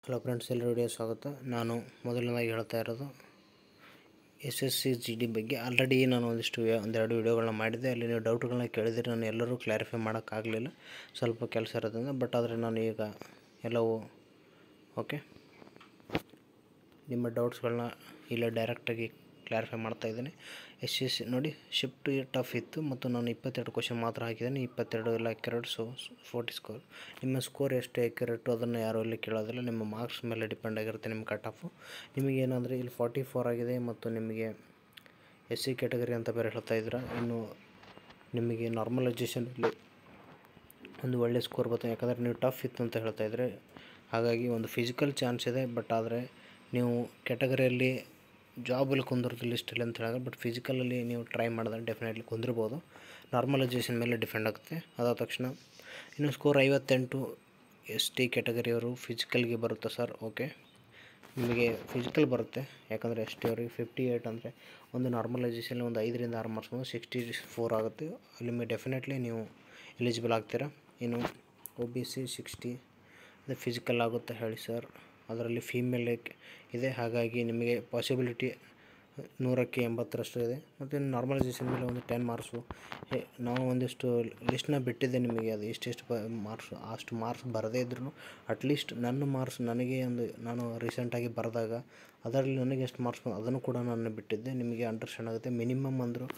Hello friends, ಎಲ್ಲರೂ video ಸ್ವಾಗತ. ನಾನು ಮೊದಲನೇದಾಗಿ ಹೇಳ್ತಾ ಇರೋದು SSC GD ಬಗ್ಗೆ. ಆಲ್ರೆಡಿ ನಾನು ಒಂದೆರಡು ವಿಡಿಯೋಗಳನ್ನ ಮಾಡಿದ್ದೆ. ಅಲ್ಲಿ ನೀವು ಡೌಟ್ಗಳನ್ನ ಕೇಳಿದರೆ ನಾನು ಎಲ್ಲರೂ ಕ್ಲಾರಿಫೈ ಮಾಡೋಕ್ಕಾಗಲಿಲ್ಲ, ಸ್ವಲ್ಪ ಕೆಲಸ ಇರೋದ್ರಿಂದ. ಬಟ್ ಆದರೆ ನಾನು ಈಗ ಎಲ್ಲವೂ ಓಕೆ, ನಿಮ್ಮ ಡೌಟ್ಸ್ಗಳನ್ನ ಇಲ್ಲ ಡೈರೆಕ್ಟಾಗಿ ಕ್ಲಾರಿಫೈ ಮಾಡ್ತಾಯಿದ್ದೀನಿ. SSC ನೋಡಿ, ಶಿಫ್ಟ್ ಟಫ್ ಇತ್ತು ಮತ್ತು ನಾನು 22 ಕ್ವಶನ್ ಮಾತ್ರ ಹಾಕಿದ್ದೀನಿ. 22 ಎಲ್ಲ ಅಕ್ಯುರೇಟ್, ಸೊ 40 ಸ್ಕೋರ್. ನಿಮ್ಮ ಸ್ಕೋರ್ ಎಷ್ಟು ಅಕ್ಯುರೇಟು ಅದನ್ನು ಯಾರೂ ಇಲ್ಲಿ ಕೇಳೋದಿಲ್ಲ, ನಿಮ್ಮ ಮಾರ್ಕ್ಸ್ ಮೇಲೆ ಡಿಪೆಂಡ್ ಆಗಿರುತ್ತೆ ನಿಮ್ಮ ಕಟ್ ಆಫು. ನಿಮಗೇನಂದರೆ ಇಲ್ಲಿ 44 ಆಗಿದೆ ಮತ್ತು ನಿಮಗೆ SC ಕ್ಯಾಟಗರಿ ಅಂತ ಬೇರೆ ಹೇಳ್ತಾಯಿದ್ದೀರ. ಇನ್ನು ನಿಮಗೆ ನಾರ್ಮಲೈಜೇಷನಲ್ಲಿ ಒಂದು ಒಳ್ಳೆ ಸ್ಕೋರ್ ಬರ್ತದೆ, ಯಾಕಂದರೆ ನೀವು ಟಫ್ ಇತ್ತು ಅಂತ ಹೇಳ್ತಾಯಿದ್ರೆ. ಹಾಗಾಗಿ ಒಂದು ಫಿಸಿಕಲ್ ಚಾನ್ಸ್ ಇದೆ, ಬಟ್ ಆದರೆ ನೀವು ಕ್ಯಾಟಗರಿಯಲ್ಲಿ ಜಾಬಲ್ಲಿ ಕುಂದಿರೋದು ಲಿಸ್ಟಲ್ಲಿ ಅಂತ ಹೇಳಿದ್ರೆ, ಬಟ್ ಫಿಸಿಕಲಲ್ಲಿ ನೀವು ಟ್ರೈ ಮಾಡಿದ್ರೆ ಡೆಫಿನೆಟ್ಲಿ ಕುಂದಿರ್ಬೋದು. ನಾರ್ಮಲೈಜೇಷನ್ ಮೇಲೆ ಡಿಪೆಂಡ್ ಆಗುತ್ತೆ. ಅದಾದ ತಕ್ಷಣ ಇನ್ನು ಸ್ಕೋರ್ 58 ST ಕ್ಯಾಟಗರಿಯವರು ಫಿಸಿಕಲ್ಗೆ ಬರುತ್ತೆ ಸರ್. ಓಕೆ, ನಿಮಗೆ ಫಿಸಿಕಲ್ ಬರುತ್ತೆ, ಯಾಕಂದರೆ ST ಅವರಿಗೆ 58 ಅಂದರೆ ಒಂದು ನಾರ್ಮಲೈಜೇಷನ್ ಒಂದು 5 ರಿಂದ 6 ಮಾರ್ಕ್ಸ್ ಬಂದು 64 ಆಗುತ್ತೆ. ಅಲ್ಲಿ ಡೆಫಿನೆಟ್ಲಿ ನೀವು ಎಲಿಜಿಬಲ್ ಆಗ್ತೀರಾ. ಇನ್ನು OBC 60 ಅದು ಫಿಸಿಕಲ್ ಆಗುತ್ತೆ ಹೇಳಿ ಸರ್, ಅದರಲ್ಲಿ ಫೀಮೇಲ್ ಇದೆ. ಹಾಗಾಗಿ ನಿಮಗೆ ಪಾಸಿಬಿಲಿಟಿ 100ಕ್ಕೆ 80ರಷ್ಟು ಇದೆ. ಮತ್ತು ನಾರ್ಮಲೈಜೇಷನ್ ಮೇಲೆ ಒಂದು 10 ಮಾರ್ಕ್ಸು ನಾವು ಒಂದಿಷ್ಟು ಲಿಸ್ಟ್ನ ಬಿಟ್ಟಿದ್ದೆ ನಿಮಗೆ. ಅದು ಇಷ್ಟಿಷ್ಟು ಮಾರ್ಕ್ಸ್, ಅಷ್ಟು ಮಾರ್ಕ್ಸ್ ಬರದೇ ಇದ್ರೂ ಅಟ್ಲೀಸ್ಟ್ ನನ್ನ ಮಾರ್ಕ್ಸ್ ನನಗೆ ನಾನು ರೀಸೆಂಟಾಗಿ ಬರೆದಾಗ ಅದರಲ್ಲಿ ನನಗೆ ಎಷ್ಟು ಮಾರ್ಕ್ಸ್ ಬಂದು ಅದನ್ನು ಕೂಡ ನಾನು ಬಿಟ್ಟಿದ್ದೆ. ನಿಮಗೆ ಅಂಡರ್ಸ್ಟ್ಯಾಂಡ್ ಆಗುತ್ತೆ. ಮಿನಿಮಮ್ ಅಂದರೂ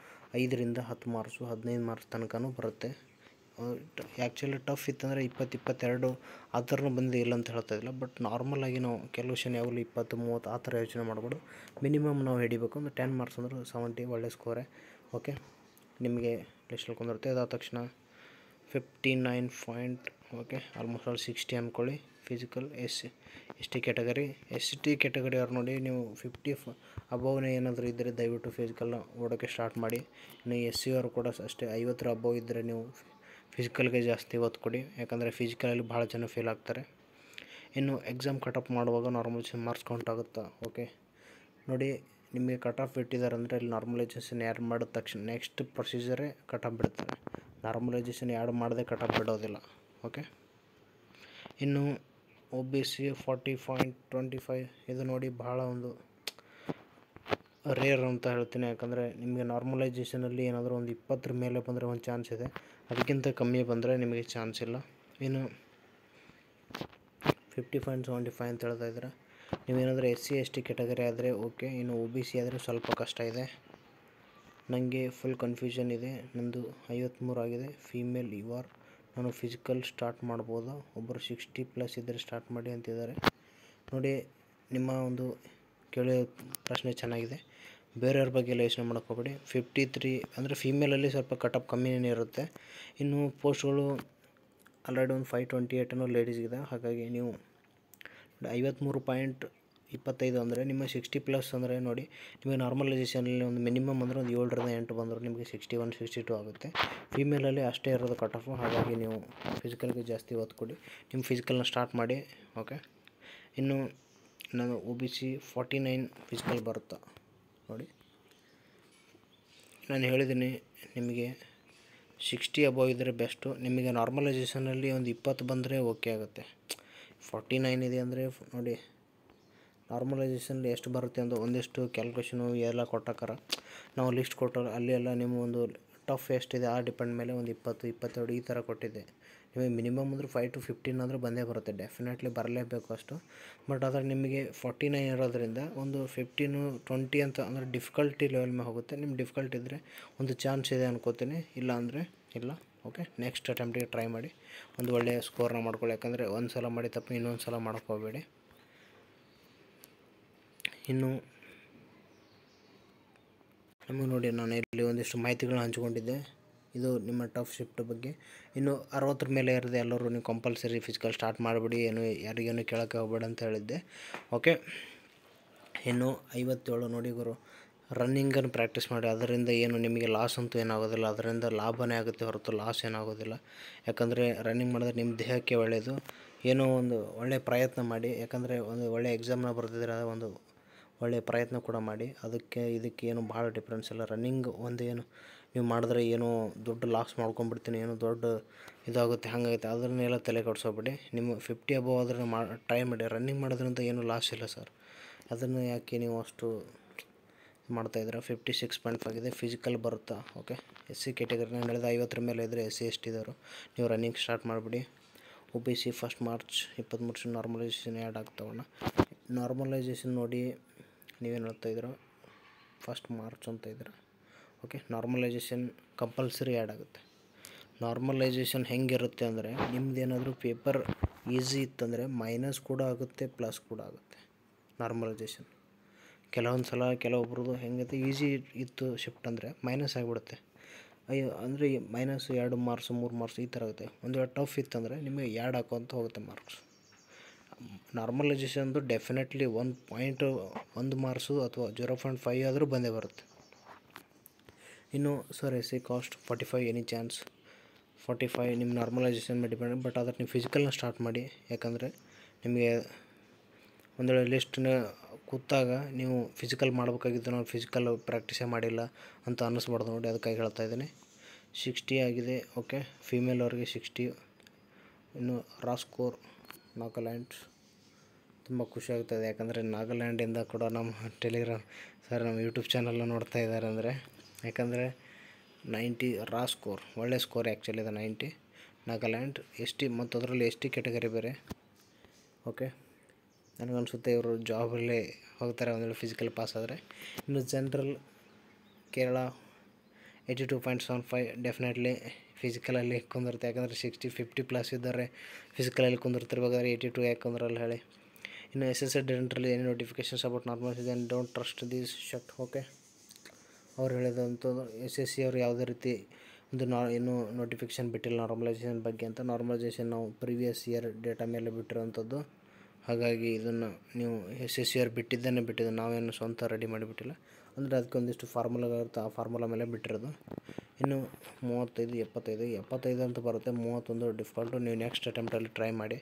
5 ರಿಂದ 10 ಮಾರ್ಕ್ಸು, 15 ಮಾರ್ಕ್ಸ್ ತನಕನೂ ಬರುತ್ತೆ. ಆ್ಯಕ್ಚುಲಿ ಟಫ್ ಇತ್ತಂದರೆ 20, 22 ಆ ಥರನೂ ಬಂದಿದೆ, ಇಲ್ಲ ಅಂತ ಹೇಳ್ತಾಯಿಲ್ಲ. ಬಟ್ ನಾರ್ಮಲಾಗಿ ನಾವು ಕೆಲವು ವಿಷಯ ಯಾವಾಗಲೂ 20, 30 ಆ ಥರ ಯೋಚನೆ ಮಾಡ್ಬೋದು. ಮಿನಿಮಮ್ ನಾವು ಹಿಡಿಬೇಕು ಅಂದರೆ 10 ಮಾರ್ಕ್ಸ್ ಅಂದ್ರೆ 70 ಒಳ್ಳೆ ಸ್ಕೋರೇ. ಓಕೆ, ನಿಮಗೆ ಲಿಸ್ಟಲ್ಲಿ ಕುಂದಿರುತ್ತೆ. ಅದಾದ ತಕ್ಷಣ 59 ಪಾಯಿಂಟ್, ಓಕೆ, ಆಲ್ಮೋಸ್ಟ್ ಆಲ್ 60 ಅಂದ್ಕೊಳ್ಳಿ. Physical ST category. ST category ಅವ್ರು ನೋಡಿ, ನೀವು 50 ಅಬೋವ್ನೇ ಏನಾದರೂ ಇದ್ದರೆ ದಯವಿಟ್ಟು ಫಿಸಿಕಲ್ನ ಓಡೋಕ್ಕೆ ಸ್ಟಾರ್ಟ್ ಮಾಡಿ. ಇನ್ನು SC ಅವರು ಕೂಡ ಅಷ್ಟೇ, 50 ಅಬೋವ್ ಇದ್ದರೆ ನೀವು ಫಿಸಿಕಲ್ಗೆ ಜಾಸ್ತಿ ಒತ್ತು ಕೊಡಿ, ಯಾಕಂದರೆ ಫಿಸಿಕಲಲ್ಲಿ ಭಾಳ ಜನ ಫೇಲ್ ಆಗ್ತಾರೆ. ಇನ್ನು ಎಕ್ಸಾಮ್ ಕಟ್ ಮಾಡುವಾಗ ನಾರ್ಮಲೈಜೇಷನ್ ಮಾರ್ಕ್ಸ್ ಕೌಂಟ್ ಆಗುತ್ತಾ? ಓಕೆ ನೋಡಿ, ನಿಮಗೆ ಕಟ್ ಆಫ್ ಬಿಟ್ಟಿದ್ದಾರೆ ಅಂದರೆ ಇಲ್ಲಿ ನಾರ್ಮಲೈಜೇಷನ್ ಆ್ಯಡ್ ಮಾಡಿದ ತಕ್ಷಣ ನೆಕ್ಸ್ಟ್ ಪ್ರೊಸೀಜರೇ ಕಟ್ ಆಫ್ ಬಿಡ್ತಾರೆ. ನಾರ್ಮಲೈಜೇಷನ್ ಆ್ಯಡ್ ಮಾಡದೆ ಕಟ್ ಆಫ್ ಬಿಡೋದಿಲ್ಲ. ಓಕೆ, ಇನ್ನು OBC 40.25 ಇದು ನೋಡಿ ಭಾಳ ಒಂದು ರೇರ್ ಅಂತ ಹೇಳ್ತೀನಿ. ಯಾಕಂದರೆ ನಿಮಗೆ ನಾರ್ಮಲೈಜೇಷನಲ್ಲಿ ಏನಾದರೂ ಒಂದು 20 ಮೇಲೆ ಬಂದರೆ ಒಂದು ಚಾನ್ಸ್ ಇದೆ, ಅದಕ್ಕಿಂತ ಕಮ್ಮಿ ಬಂದರೆ ನಿಮಗೆ ಚಾನ್ಸ್ ಇಲ್ಲ. ಇನ್ನು 50.75 ಅಂತ ಹೇಳ್ತಾ ಇದ್ದೀರ. ನೀವೇನಾದರೂ SC ST ಕ್ಯಾಟಗರಿ ಆದರೆ ಓಕೆ. ಇನ್ನು OBC ಆದರೆ ಸ್ವಲ್ಪ ಕಷ್ಟ ಇದೆ. ನನಗೆ ಫುಲ್ ಕನ್ಫ್ಯೂಷನ್ ಇದೆ. ನಂದು 53 ಆಗಿದೆ. ಫೀಮೇಲ್ ನಾನು ಫಿಸಿಕಲ್ ಸ್ಟಾರ್ಟ್ ಮಾಡ್ಬೋದಾ? ಒಬ್ಬರು 60+ ಇದ್ದರೆ ಸ್ಟಾರ್ಟ್ ಮಾಡಿ ಅಂತಿದ್ದಾರೆ. ನೋಡಿ, ನಿಮ್ಮ ಒಂದು ಕೇಳೋ ಪ್ರಶ್ನೆ ಚೆನ್ನಾಗಿದೆ. ಬೇರೆಯವ್ರ ಬಗ್ಗೆ ಎಲ್ಲ ಯೋಚನೆ ಮಾಡೋಕ್ಕೆ ಹೋಗಬೇಡಿ. 53 ಅಂದರೆ ಫೀಮೇಲಲ್ಲಿ ಸ್ವಲ್ಪ ಕಟ್ ಆಫ್ ಕಮ್ಮಿನೇ ಇರುತ್ತೆ. ಇನ್ನು ಪೋಸ್ಟ್ಗಳು ಆಲ್ರೆಡಿ ಒಂದು 528 ಲೇಡೀಸ್ಗಿದೆ. ಹಾಗಾಗಿ ನೀವು 53.25 ಅಂದರೆ ನಿಮ್ಮ 60+ ಅಂದರೆ ನೋಡಿ, ನಿಮಗೆ ನಾರ್ಮಲೈಜೇಷನಲ್ಲಿ ಒಂದು ಮಿನಿಮಮ್ ಅಂದರೆ ಒಂದು 7 ರಿಂದ 8 ಬಂದರೂ ನಿಮಗೆ 61, 62 ಆಗುತ್ತೆ. ಫೀಮೇಲಲ್ಲಿ ಅಷ್ಟೇ ಇರೋದು ಕಟ್ ಆಫು. ಹಾಗಾಗಿ ನೀವು ಫಿಸಿಕಲ್ಗೆ ಜಾಸ್ತಿ ಒತ್ತು ಕೊಡಿ, ನಿಮ್ಮ ಫಿಸಿಕಲ್ನ ಸ್ಟಾರ್ಟ್ ಮಾಡಿ. ಓಕೆ, ಇನ್ನು ನಾನು OBC 49 ಫಿಸಿಕಲ್ ಬರುತ್ತಾ ನೋಡಿ. ನಾನು ಹೇಳಿದ್ದೀನಿ ನಿಮಗೆ 60 ಅಬೋವ್ ಇದ್ದರೆ ಬೆಸ್ಟು. ನಿಮಗೆ ನಾರ್ಮಲೈಜೇಷನಲ್ಲಿ ಒಂದು 20 ಬಂದರೆ ಓಕೆ ಆಗುತ್ತೆ. 49 ಇದೆ ಅಂದರೆ ನೋಡಿ, ನಾರ್ಮಲೈಜೇಷನಲ್ಲಿ ಎಷ್ಟು ಬರುತ್ತೆ ಅಂತ ಒಂದಿಷ್ಟು ಕ್ಯಾಲ್ಕುಲೇಷನು ಎಲ್ಲ ಕೊಟ್ಟಾಕಾರ ನಾವು ಲಿಸ್ಟ್ ಕೊಟ್ಟರು. ಅಲ್ಲಿ ಎಲ್ಲ ನಿಮ್ಮ ಒಂದು ಟಫ್ ಎಷ್ಟಿದೆ ಆ ಡಿಪೆಂಡ್ ಮೇಲೆ ಒಂದು 20, 22 ಈ ಥರ ಕೊಟ್ಟಿದ್ದೆ. ನಿಮಗೆ ಮಿನಿಮಮ್ ಅಂದರೆ 5 to 15 ಅಂದರೆ ಬಂದೇ ಬರುತ್ತೆ, ಡೆಫಿನೆಟ್ಲಿ ಬರಲೇಬೇಕು ಅಷ್ಟು. ಬಟ್ ಆದರೆ ನಿಮಗೆ 49 ಇರೋದ್ರಿಂದ ಒಂದು 15, 20 ಅಂತ ಅಂದರೆ ಡಿಫಿಕಲ್ಟಿ ಲೆವೆಲ್ ಮೇಲೆ ಹೋಗುತ್ತೆ. ನಿಮ್ಮ ಡಿಫಿಕಲ್ಟಿ ಇದ್ದರೆ ಒಂದು ಚಾನ್ಸ್ ಇದೆ ಅನ್ಕೋತೀನಿ, ಇಲ್ಲ ಅಂದರೆ ಇಲ್ಲ. ಓಕೆ, ನೆಕ್ಸ್ಟ್ ಅಟೆಂಪ್ಟಿಗೆ ಟ್ರೈ ಮಾಡಿ, ಒಂದು ಒಳ್ಳೆಯ ಸ್ಕೋರ್ನ ಮಾಡ್ಕೊಳ್ಳಿ. ಯಾಕಂದರೆ ಒಂದು ಸಲ ಮಾಡಿ ತಪ್ಪು ಇನ್ನೊಂದು ಸಲ ಮಾಡೋಕ್ಕೆ ಹೋಗಬೇಡಿ. ಇನ್ನು ನಮಗೆ ನೋಡಿ, ನಾನು ಇಲ್ಲಿ ಒಂದಿಷ್ಟು ಮಾಹಿತಿಗಳನ್ನ ಹಂಚ್ಕೊಂಡಿದ್ದೆ. ಇದು ನಿಮ್ಮ ಟಫ್ ಶಿಫ್ಟ್ ಬಗ್ಗೆ. ಇನ್ನು 60 ಮೇಲೆ ಇರೋದು ಎಲ್ಲರೂ ನೀವು ಕಂಪಲ್ಸರಿ ಫಿಸಿಕಲ್ ಸ್ಟಾರ್ಟ್ ಮಾಡಿಬಿಡಿ, ಯಾರಿಗೇನು ಕೇಳೋಕ್ಕೆ ಹೋಗಬೇಡ ಅಂತ ಹೇಳಿದ್ದೆ. ಓಕೆ, ಇನ್ನು 57 ನೋಡಿ ಗುರು, ರನ್ನಿಂಗನ್ನು ಪ್ರಾಕ್ಟೀಸ್ ಮಾಡಿ. ಅದರಿಂದ ಏನು ನಿಮಗೆ ಲಾಸ್ ಅಂತೂ ಏನಾಗೋದಿಲ್ಲ, ಅದರಿಂದ ಲಾಭನೇ ಆಗುತ್ತೆ ಹೊರತು ಲಾಸ್ ಏನಾಗೋದಿಲ್ಲ. ಯಾಕಂದರೆ ರನ್ನಿಂಗ್ ಮಾಡಿದ್ರೆ ನಿಮ್ಮ ದೇಹಕ್ಕೆ ಒಳ್ಳೆಯದು. ಏನೋ ಒಂದು ಒಳ್ಳೆಯ ಪ್ರಯತ್ನ ಮಾಡಿ, ಯಾಕಂದರೆ ಒಂದು ಒಳ್ಳೆಯ ಎಕ್ಸಾಮ್ನ ಬರೆದಿದ್ರೆ ಒಂದು ಒಳ್ಳೆಯ ಪ್ರಯತ್ನ ಕೂಡ ಮಾಡಿ. ಇದಕ್ಕೆ ಏನು ಭಾಳ ಡಿಫ್ರೆನ್ಸ್ ಇಲ್ಲ. ರನ್ನಿಂಗ್ ಒಂದು ಏನು ನೀವು ಮಾಡಿದ್ರೆ ಏನೋ ದೊಡ್ಡ ಲಾಸ್ ಮಾಡ್ಕೊಂಡ್ಬಿಡ್ತೀನಿ, ಏನೋ ದೊಡ್ಡ ಇದಾಗುತ್ತೆ ಹಾಗಾಗುತ್ತೆ, ಅದನ್ನೆಲ್ಲ ತಲೆ ಕೆಡಿಸ್ಕೋಬೇಡಿ. ನಿಮ್ಮ 50 ಅಬೋವ್ ಆದರೆ ಟ್ರೈ ಮಾಡಿ. ರನ್ನಿಂಗ್ ಮಾಡೋದ್ರಿಂದ ಏನೂ ಲಾಸ್ ಇಲ್ಲ ಸರ್, ಅದನ್ನು ಯಾಕೆ ನೀವು ಅಷ್ಟು ಮಾಡ್ತಾಯಿದ್ದೀರಾ. 56.5 ಆಗಿದೆ, ಫಿಸಿಕಲ್ ಬರುತ್ತಾ. ಓಕೆ, SC ಕ್ಯಾಟಗರಿ ನಾನು ಹೇಳಿದ 50 ಮೇಲೆ ಇದ್ದರೆ SC ST ಇದ್ದವರು ನೀವು ರನ್ನಿಂಗ್ ಸ್ಟಾರ್ಟ್ ಮಾಡಿಬಿಡಿ. OBC first March 23 normalisation add ಆಗ್ತಾವಣ್ಣ. ನಾರ್ಮಲೈಸೇಷನ್ ನೋಡಿ ನೀವೇನು ಹೇಳ್ತಾಯಿದ್ದೀರೋ ಫಸ್ಟ್ ಮಾರ್ಚ್ ಅಂತ ಇದ್ದೀರ. ಓಕೆ, ನಾರ್ಮಲೈಸೇಷನ್ ಕಂಪಲ್ಸರಿ ಆ್ಯಡ್ ಆಗುತ್ತೆ. ನಾರ್ಮಲೈಸೇಷನ್ ಹೆಂಗಿರುತ್ತೆ ಅಂದರೆ ನಿಮ್ಮದೇನಾದರೂ ಪೇಪರ್ ಈಸಿ ಇತ್ತಂದರೆ ಮೈನಸ್ ಕೂಡ ಆಗುತ್ತೆ, ಪ್ಲಸ್ ಕೂಡ ಆಗುತ್ತೆ. ನಾರ್ಮಲೈಸೇಷನ್ ಕೆಲವೊಂದು ಸಲ ಕೆಲವೊಬ್ರದ್ದು ಹೆಂಗೈತೆ, ಈಸಿ ಇತ್ತು ಶಿಫ್ಟ್ ಅಂದರೆ ಮೈನಸ್ ಆಗಿಬಿಡುತ್ತೆ. ಅಯ್ಯೋ ಅಂದರೆ ಮೈನಸ್ 2 ಮಾರ್ಕ್ಸ್ 3 ಮಾರ್ಕ್ಸ್ ಈ ಥರ ಆಗುತ್ತೆ. ಒಂದು ವೇಳೆ ಟಫ್ ಇತ್ತಂದರೆ ನಿಮಗೆ ಆ್ಯಡ್ ಹಾಕೋಂತ ಹೋಗುತ್ತೆ ಮಾರ್ಕ್ಸ್. ನಾರ್ಮಲೈಸೇಷನ್ದು ಡೆಫಿನೆಟ್ಲಿ 1 ಮಾರ್ಕ್ಸು ಅಥವಾ 0.5 ಆದರೂ ಬಂದೇ ಬರುತ್ತೆ. ಇನ್ನು sir SC cost 45 any chance 45 ನಿಮ್ಮ ನಾರ್ಮಲೈಸೇಷನ್ ಮೇಲೆ ಡಿಪೆಂಡ್. ಬಟ್ ಆದರೆ ನೀವು ಫಿಸಿಕಲ್ನ ಸ್ಟಾರ್ಟ್ ಮಾಡಿ, ಯಾಕಂದರೆ ನಿಮಗೆ ಒಂದು ವೇಳೆ ಲಿಸ್ಟ್ನ ಕೂತಾಗ ನೀವು ಫಿಸಿಕಲ್ ಮಾಡಬೇಕಾಗಿತ್ತು, ನಾವು ಫಿಸಿಕಲ್ ಪ್ರಾಕ್ಟೀಸೇ ಮಾಡಿಲ್ಲ ಅಂತ ಅನ್ನಿಸ್ಬಾರ್ದು ನೋಡಿ, ಅದಕ್ಕಾಗಿ ಹೇಳ್ತಾ ಇದ್ದೀನಿ. 60 ಆಗಿದೆ. ಓಕೆ, ಫೀಮೇಲ್ ಅವ್ರಿಗೆ 60. ಇನ್ನು ರಾ ಸ್ಕೋರ್ ನಾಗಾಲ್ಯಾಂಡ್ ತುಂಬ ಖುಷಿ ಆಗ್ತಾಯಿದೆ, ಯಾಕಂದರೆ ನಾಗಾಲ್ಯಾಂಡಿಂದ ಕೂಡ ನಮ್ಮ ಟೆಲಿಗ್ರಾಮ್ ಸರ್ ನಮ್ಮ ಯೂಟ್ಯೂಬ್ ಚಾನಲ್ನ ನೋಡ್ತಾ ಇದ್ದಾರೆ ಅಂದರೆ, ಯಾಕಂದರೆ 90 ರಾ ಸ್ಕೋರ್ ಒಳ್ಳೆ ಸ್ಕೋರ್ ಆ್ಯಕ್ಚುಲಿ ಇದೆ 90 ನಾಗಾಲ್ಯಾಂಡ್. ST ಮತ್ತು ಅದರಲ್ಲಿ ST ಕ್ಯಾಟಗರಿ ಬೇರೆ. ಓಕೆ, ನನಗನ್ಸುತ್ತೆ ಇವರು ಜಾಬಲ್ಲೇ ಹೋಗ್ತಾರೆ ಒಂದು ಫಿಸಿಕಲ್ ಪಾಸ್ ಆದರೆ. ಇನ್ನು ಜನರಲ್ ಕೇರಳ 82.75 ಡೆಫಿನೆಟ್ಲಿ ಫಿಸಿಕಲಲ್ಲಿ ಕುಂದಿರುತ್ತೆ, ಯಾಕಂದರೆ 60 50 ಪ್ಲಸ್ ಇದ್ದಾರೆ ಫಿಸಿಕಲಲ್ಲಿ ಕುಂದಿರ್ತಿರ್ಬೇಕಾದ್ರೆ 82 ಯಾಕೆ ಕುಂದ್ರಲ್ಲ ಹೇಳಿ. ಇನ್ನು SSC generally any notifications about normalisation don't trust these shut. Okay, ಅವ್ರು ಹೇಳಿದಂಥದ್ದು SSC ಅವರು ಯಾವುದೇ ರೀತಿ ಒಂದು ಇನ್ನೂ ನೋಟಿಫಿಕೇಷನ್ ಬಿಟ್ಟಿಲ್ಲ ನಾರ್ಮಲೈಸೇಷನ್ ಬಗ್ಗೆ ಅಂತ. ನಾರ್ಮಲೈಸೇಷನ್ ನಾವು ಪ್ರೀವಿಯಸ್ ಇಯರ್ ಡೇಟಾ ಮೇಲೆ ಬಿಟ್ಟಿರೋವಂಥದ್ದು, ಹಾಗಾಗಿ ಇದನ್ನು ನೀವು SSC ಅವ್ರು ಬಿಟ್ಟಿದ್ದು ನಾವೇನು ಸ್ವಂತ ರೆಡಿ ಮಾಡಿಬಿಟ್ಟಿಲ್ಲ. ಅಂದರೆ ಅದಕ್ಕೆ ಒಂದಿಷ್ಟು ಫಾರ್ಮುಲಾಗಳಿರುತ್ತೆ, ಆ ಫಾರ್ಮುಲಾ ಮೇಲೆ ಬಿಟ್ಟಿರೋದು. ಇನ್ನು 35 75 ಅಂತ ಬರುತ್ತೆ, 31 ಡಿಫಾಲ್ಟು. ನೀವು ನೆಕ್ಸ್ಟ್ ಅಟೆಂಪ್ಟಲ್ಲಿ ಟ್ರೈ ಮಾಡಿ,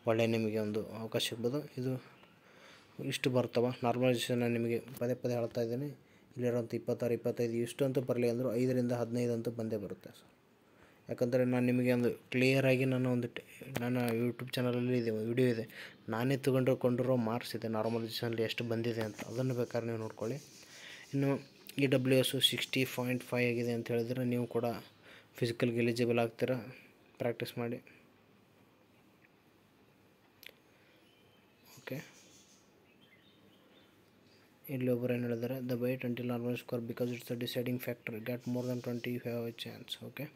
ಒಳ್ಳೆ ನಿಮಗೆ ಒಂದು ಅವಕಾಶ ಸಿಗ್ಬೋದು. ಇದು ಇಷ್ಟು ಬರ್ತವೆ ನಾರ್ಮಲೈಸೇಷನ್. ನಿಮಗೆ ಪದೇ ಪದೇ ಹೇಳ್ತಾ ಇದ್ದೀನಿ, ಇಲ್ಲಿರೋಂಥ 26 25 ಇಷ್ಟು ಅಂತೂ ಬರಲಿ ಅಂದರೂ 5ರಿಂದ 15 ಅಂತೂ ಬಂದೇ ಬರುತ್ತೆ ಸರ್. ಯಾಕಂದರೆ ನಾನು ನಿಮಗೆ ಒಂದು ಕ್ಲಿಯರಾಗಿ ನನ್ನ ಯೂಟ್ಯೂಬ್ ಚಾನಲಲ್ಲಿ ಇದೆ ವಿಡಿಯೋ ಇದೆ, ನಾನೇ ಕೊಂಡಿರೋ ಮಾರ್ಕ್ಸ್ ಇದೆ ನಾರ್ಮಲೈಸೇಷನಲ್ಲಿ ಎಷ್ಟು ಬಂದಿದೆ ಅಂತ, ಅದನ್ನು ಬೇಕಾದ್ರೆ ನೀವು ನೋಡ್ಕೊಳ್ಳಿ. ಇನ್ನು EWS 60.5 ಆಗಿದೆ ಅಂತ ಹೇಳಿದರೆ ನೀವು ಕೂಡ ಫಿಸಿಕಲ್ಗೆ ಎಲಿಜಿಬಲ್ ಆಗ್ತೀರಾ. ಪ್ರಾಕ್ಟೀಸ್ ಮಾಡಿ. ಓಕೆ, ಇಲ್ಲಿ ಒಬ್ಬರು ಏನು ಹೇಳಿದ್ದಾರೆ, the weight until normal score because it's the deciding factor, get more than 20 you have a chance. Okay,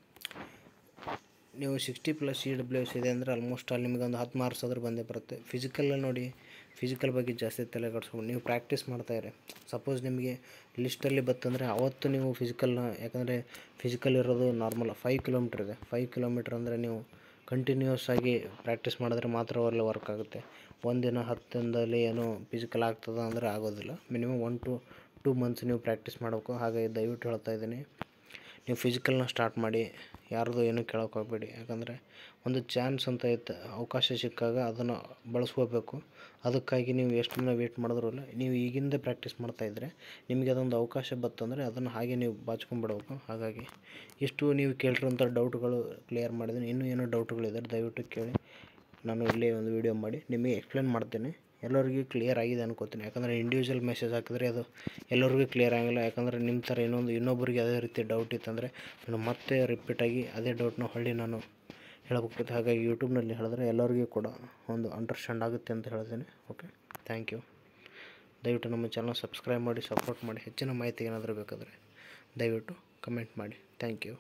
ನೀವು 60 ಪ್ಲಸ್ EWS ಇದೆ ಅಂದರೆ ಆಲ್ಮೋಸ್ಟ್ ಅಲ್ಲಿ ನಿಮಗೆ ಒಂದು 10 ಮಾರ್ಕ್ಸ್ ಆದರೂ ಬಂದೇ ಬರುತ್ತೆ. ಫಿಸಿಕಲಲ್ಲಿ ನೋಡಿ, ಫಿಸಿಕಲ್ ಬಗ್ಗೆ ಜಾಸ್ತಿ ತಲೆ ಕೆಡಿಸ್ಕೊಂಡು ನೀವು ಪ್ರಾಕ್ಟೀಸ್ ಮಾಡ್ತಾಯಿರಿ. ಸಪೋಸ್ ನಿಮಗೆ ಲಿಸ್ಟಲ್ಲಿ ಬತ್ತಂದರೆ ಅವತ್ತು ನೀವು ಫಿಸಿಕಲ್ನ, ಯಾಕಂದರೆ ಫಿಸಿಕಲ್ ಇರೋದು ನಾರ್ಮಲ್ 5 ಕಿಲೋಮೀಟ್ರ್ ಇದೆ. 5 ಕಿಲೋಮೀಟ್ರ್ ಅಂದರೆ ನೀವು ಕಂಟಿನ್ಯೂಸ್ ಆಗಿ ಪ್ರಾಕ್ಟೀಸ್ ಮಾಡಿದ್ರೆ ಮಾತ್ರ ಅವೆಲ್ಲ ವರ್ಕ್ ಆಗುತ್ತೆ. ಒಂದಿನ 10 ದಿನದಲ್ಲಿ ಏನೋ ಫಿಸಿಕಲ್ ಆಗ್ತದೆ ಅಂದರೆ ಆಗೋದಿಲ್ಲ. ಮಿನಿಮಮ್ 1 to 2 ಮಂತ್ಸ್ ನೀವು ಪ್ರಾಕ್ಟೀಸ್ ಮಾಡಬೇಕು. ಹಾಗಾಗಿ ದಯವಿಟ್ಟು ಹೇಳ್ತಾ ಇದ್ದೀನಿ, ನೀವು ಫಿಸಿಕಲ್ನ ಸ್ಟಾರ್ಟ್ ಮಾಡಿ, ಯಾರ್ದು ಏನೂ ಕೇಳೋಕೆ ಹೋಗಬೇಡಿ. ಯಾಕಂದರೆ ಒಂದು ಚಾನ್ಸ್ ಅಂತ ಇತ್ತು, ಅವಕಾಶ ಸಿಕ್ಕಾಗ ಅದನ್ನು ಬಳಸ್ಕೋಬೇಕು. ಅದಕ್ಕಾಗಿ ನೀವು ಎಷ್ಟು ದಿನ ವೇಟ್ ಮಾಡಿದ್ರೂ ಇಲ್ಲ, ನೀವು ಈಗಿಂದ ಪ್ರಾಕ್ಟೀಸ್ ಮಾಡ್ತಾಯಿದ್ರೆ ನಿಮಗೆ ಅದೊಂದು ಅವಕಾಶ ಬರ್ತಂದರೆ ಅದನ್ನು ಹಾಗೆ ನೀವು ಬಾಚ್ಕೊಂಡ್ಬಿಡ್ಬೇಕು. ಹಾಗಾಗಿ ಇಷ್ಟು ನೀವು ಕೇಳಿರೋಂಥ ಡೌಟ್ಗಳು ಕ್ಲಿಯರ್ ಮಾಡಿದ್ದೀನಿ. ಇನ್ನೂ ಏನೋ ಡೌಟ್ಗಳಿದ್ದಾರೆ ದಯವಿಟ್ಟು ಕೇಳಿ, ನಾನು ಇಲ್ಲೇ ಒಂದು ವೀಡಿಯೋ ಮಾಡಿ ನಿಮಗೆ ಎಕ್ಸ್ಪ್ಲೇನ್ ಮಾಡ್ತೀನಿ. ಎಲ್ಲರಿಗೂ ಕ್ಲಿಯರ್ ಆಗಿದೆ ಅನ್ಕೋತೀನಿ, ಯಾಕಂದರೆ ಇಂಡಿವಿಜುವಲ್ ಮೆಸೇಜ್ ಹಾಕಿದ್ರೆ ಅದು ಎಲ್ಲರಿಗೂ ಕ್ಲಿಯರ್ ಆಗಿಲ್ಲ. ಯಾಕಂದರೆ ನಿಮ್ಮ ಥರ ಇನ್ನೊಬ್ಬರಿಗೆ ಅದೇ ರೀತಿ ಡೌಟ್ ಇತ್ತಂದರೆ ನಾನು ಮತ್ತೆ ರಿಪೀಟಾಗಿ ಅದೇ ಡೌಟ್ನ ನಾನು ಹೇಳಬೇಕಾಗುತ್ತೆ. ಹಾಗಾಗಿ ಯೂಟ್ಯೂಬ್ನಲ್ಲಿ ಹೇಳಿದ್ರೆ ಎಲ್ಲರಿಗೂ ಕೂಡ ಒಂದು ಅಂಡರ್ಸ್ಟ್ಯಾಂಡ್ ಆಗುತ್ತೆ ಅಂತ ಹೇಳ್ತೀನಿ. Okay, thank you. ದಯವಿಟ್ಟು ನಮ್ಮ ಚಾನಲ್ ಸಬ್ಸ್ಕ್ರೈಬ್ ಮಾಡಿ, ಸಪೋರ್ಟ್ ಮಾಡಿ. ಹೆಚ್ಚಿನ ಮಾಹಿತಿ ಏನಾದರೂ ಬೇಕಾದರೆ ದಯವಿಟ್ಟು ಕಮೆಂಟ್ ಮಾಡಿ. Thank you.